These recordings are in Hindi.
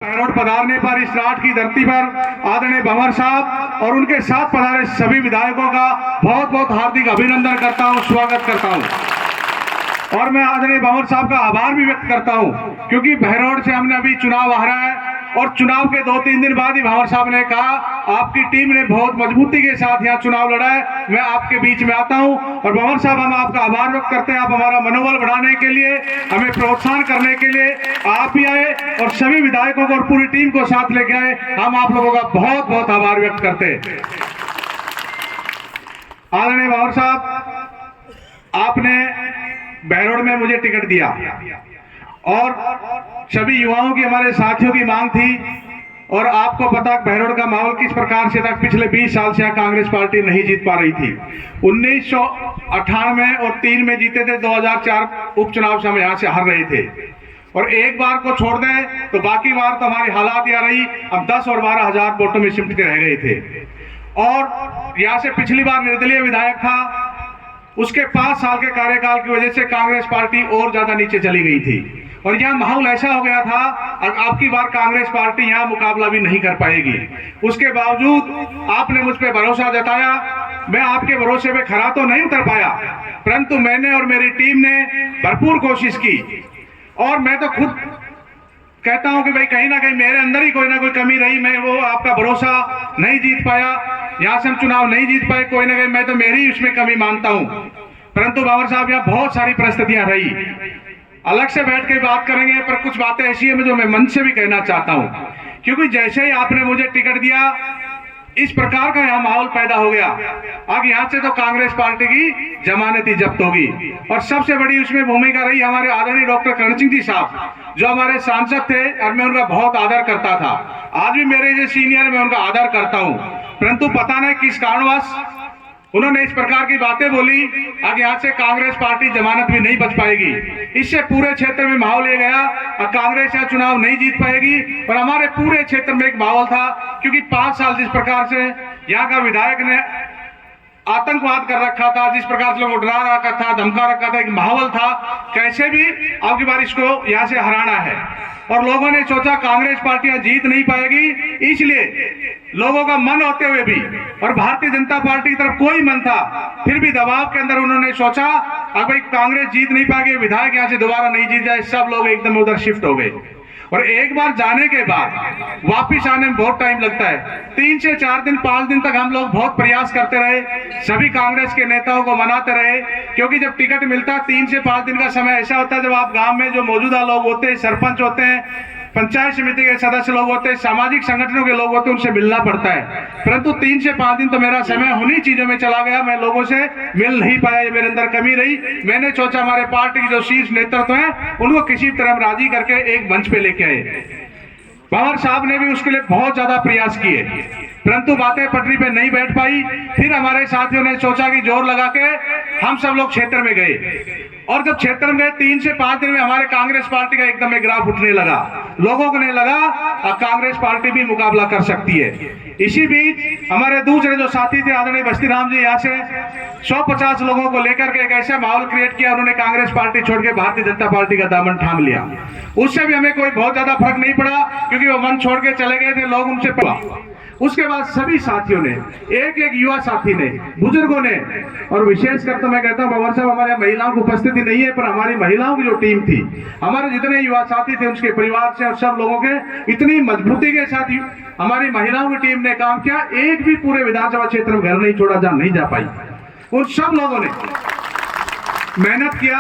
रोड पधारने पर इस राट की धरती पर आदरणीय भंवर साहब और उनके साथ पधारे सभी विधायकों का बहुत बहुत हार्दिक अभिनंदन करता हूं, स्वागत करता हूं। और मैं आदरणीय भंवर साहब का आभार भी व्यक्त करता हूं, क्योंकि बहरोड से हमने अभी चुनाव हारा है और चुनाव के 2-3 दिन बाद ही भंवर साहब ने कहा आपकी टीम ने बहुत मजबूती के साथ यहाँ चुनाव लड़ा है, मैं आपके बीच में आता हूँ। और भंवर साहब हम आपका आभार व्यक्त करते हैं, आप हमारा मनोबल बढ़ाने के लिए, हमें प्रोत्साहन करने के लिए आप भी आए और सभी विधायकों को और पूरी टीम को साथ लेके आए। हम आप लोगों का बहुत बहुत आभार व्यक्त करते हैं। आदरणीय भंवर साहब, आपने बहरोड में मुझे टिकट दिया और सभी युवाओं की, हमारे साथियों की मांग थी और आपको पता बहरोड का माहौल किस प्रकार से था। पिछले 20 साल से कांग्रेस पार्टी नहीं जीत पा रही थी। 1998 और 3 में जीते थे, 2004 उपचुनाव से हम यहाँ से हार रहे थे और एक बार को छोड़ दें तो बाकी बार तो हमारी हालात यह रही, अब 10 और 12 हजार वोटों में सिमट के रह गए थे। और यहाँ से पिछली बार निर्दलीय विधायक था, उसके 5 साल के कार्यकाल की वजह से कांग्रेस पार्टी और ज्यादा नीचे चली गई थी और यहाँ माहौल ऐसा हो गया था अब की बार कांग्रेस पार्टी यहाँ मुकाबला भी नहीं कर पाएगी। उसके बावजूद आपने मुझ पर भरोसा जताया, मैं आपके भरोसे पे खरा तो नहीं उतर पाया, परंतु मैंने और मेरी टीम ने भरपूर कोशिश की और मैं तो खुद कहता हूं कि भाई कहीं ना कहीं मेरे अंदर ही कोई ना कोई कमी रही, मैं वो आपका भरोसा नहीं जीत पाया, यहाँ से हम चुनाव नहीं जीत पाए, कोई ना कहीं मैं तो मेरी उसमें कमी मानता हूं। परंतु भंवर साहब, यहाँ बहुत सारी परिस्थितियां रही, अलग से बैठ के बात करेंगे, पर कुछ बातें ऐसी है जो मैं मन से भी कहना चाहता हूं, क्योंकि जैसे ही आपने मुझे टिकट दिया इस प्रकार का यहाँ माहौल पैदा हो गया। अब यहाँ से तो कांग्रेस पार्टी की जमानत ही जब्त होगी और सबसे बड़ी उसमें भूमिका रही हमारे आदरणीय डॉक्टर करण सिंह जी साहब, जो हमारे सांसद थे और मैं उनका बहुत आदर करता था। आज भी मेरे जो सीनियर, मैं उनका आदर करता हूँ, परंतु पता नहीं किस कारणवश उन्होंने इस प्रकार की बातें बोली, आगे यहाँ से कांग्रेस पार्टी जमानत भी नहीं बच पाएगी। इससे पूरे क्षेत्र में माहौल ये गया और कांग्रेस यहाँ चुनाव नहीं जीत पाएगी। और हमारे पूरे क्षेत्र में एक माहौल था, क्योंकि 5 साल जिस प्रकार से यहाँ का विधायक ने आतंकवाद कर रखा था, जिस प्रकार से लोग डरा रखा था, धमका रखा था, एक माहौल था कैसे भी आपकी बार इसको यहाँ से हराना है। और लोगों ने सोचा कांग्रेस पार्टी यहाँ जीत नहीं पाएगी, इसलिए लोगों का मन होते हुए भी और भारतीय जनता पार्टी की तरफ कोई मन था, फिर भी दबाव के अंदर उन्होंने सोचा अब भाई कांग्रेस जीत नहीं पाएगी, विधायक यहाँ से दोबारा नहीं जीत जाए, सब लोग एकदम उधर शिफ्ट हो गए। और एक बार जाने के बाद वापिस आने में बहुत टाइम लगता है। 3 से 4 दिन 5 दिन तक हम लोग बहुत प्रयास करते रहे, सभी कांग्रेस के नेताओं को मनाते रहे, क्योंकि जब टिकट मिलता 3 से 5 दिन का समय ऐसा होता है जब आप गांव में जो मौजूदा लोग होते हैं, सरपंच होते हैं, पंचायत समिति के सदस्य लोग होते हैं, सामाजिक संगठनों के लोग होते हैं, उनसे मिलना पड़ता है। परंतु 3 से 5 दिन तो मेरा समय उन्हीं चीजों में चला गया, मैं लोगों से मिल नहीं पाया, ये मेरे अंदर कमी रही। मैंने सोचा हमारे पार्टी की जो शीर्ष नेतृत्व है उनको किसी तरह राजी करके एक मंच पे लेके आए। भंवर साहब ने भी उसके लिए बहुत ज्यादा प्रयास किए, परंतु बातें पटरी पे नहीं बैठ पाई। फिर हमारे साथियों ने सोचा कि जोर लगा के हम सब लोग क्षेत्र में गए और जब क्षेत्र में गए 3 से 5 दिन में हमारे कांग्रेस पार्टी का एकदम ग्राफ उठने लगा, लोगों को नहीं लगा अब कांग्रेस पार्टी भी मुकाबला कर सकती है। इसी बीच हमारे दूसरे जो साथी थे आदरणीय बस्ती राम जी, यहाँ से 150 लोगों को लेकर के एक ऐसा माहौल क्रिएट किया, उन्होंने कांग्रेस पार्टी छोड़ के भारतीय जनता पार्टी का दामन थाम लिया। उससे भी हमें कोई बहुत ज्यादा फर्क नहीं पड़ा, क्योंकि वो मन छोड़ के चले गए थे, लोग उनसे पड़ा। उसके बाद सभी साथियों ने, एक युवा साथी ने, बुजुर्गों ने, और विशेषकर तो मैं कहता हूं भंवर साहब, हमारे महिलाओं की उपस्थिति नहीं है, पर हमारी महिलाओं की जो टीम थी, हमारे जितने युवा साथी थे उनके परिवार से और सब लोगों के इतनी मजबूती के साथ हमारी महिलाओं की टीम ने काम किया, एक भी पूरे विधानसभा क्षेत्र में घर नहीं छोड़ा जहां नहीं जा पाई। उन सब लोगों ने मेहनत किया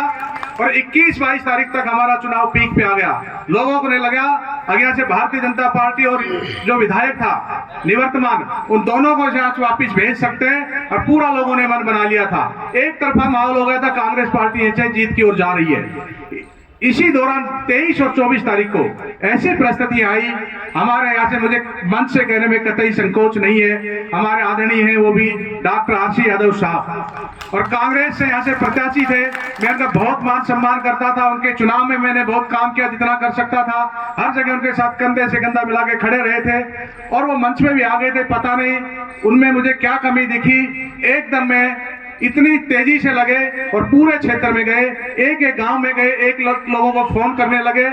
और 21-22 तारीख तक हमारा चुनाव पीक पे आ गया। लोगों को नहीं लगा आगे से भारतीय जनता पार्टी और जो विधायक था निवर्तमान, उन दोनों को आज वापिस भेज सकते हैं, और पूरा लोगों ने मन बना लिया था। एक तरफा माहौल हो गया था, कांग्रेस पार्टी ऐसे जीत की ओर जा रही है। इसी दौरान 23 और 24 तारीख को ऐसी परिस्थिति आई, हमारे यहाँ से मुझे मंच से कहने में कतई संकोच नहीं है, हमारे आदरणीय हैं वो भी डॉक्टर आरसी यादव साहब, और कांग्रेस से यहाँ से प्रत्याशी थे, मैं उनका बहुत मान सम्मान करता था। उनके चुनाव में मैंने बहुत काम किया, जितना कर सकता था, हर जगह उनके साथ कंधे से कंधा मिला के खड़े रहे थे और वो मंच में भी आ गए थे। पता नहीं उनमें मुझे क्या कमी दिखी, एकदम में इतनी तेजी से लगे और पूरे क्षेत्र में गए, एक एक गांव में गए, एक लोगों को फोन करने लगे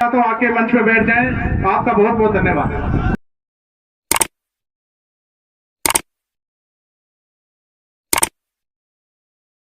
तो आके मंच पे बैठ जाएं। आपका बहुत बहुत धन्यवाद।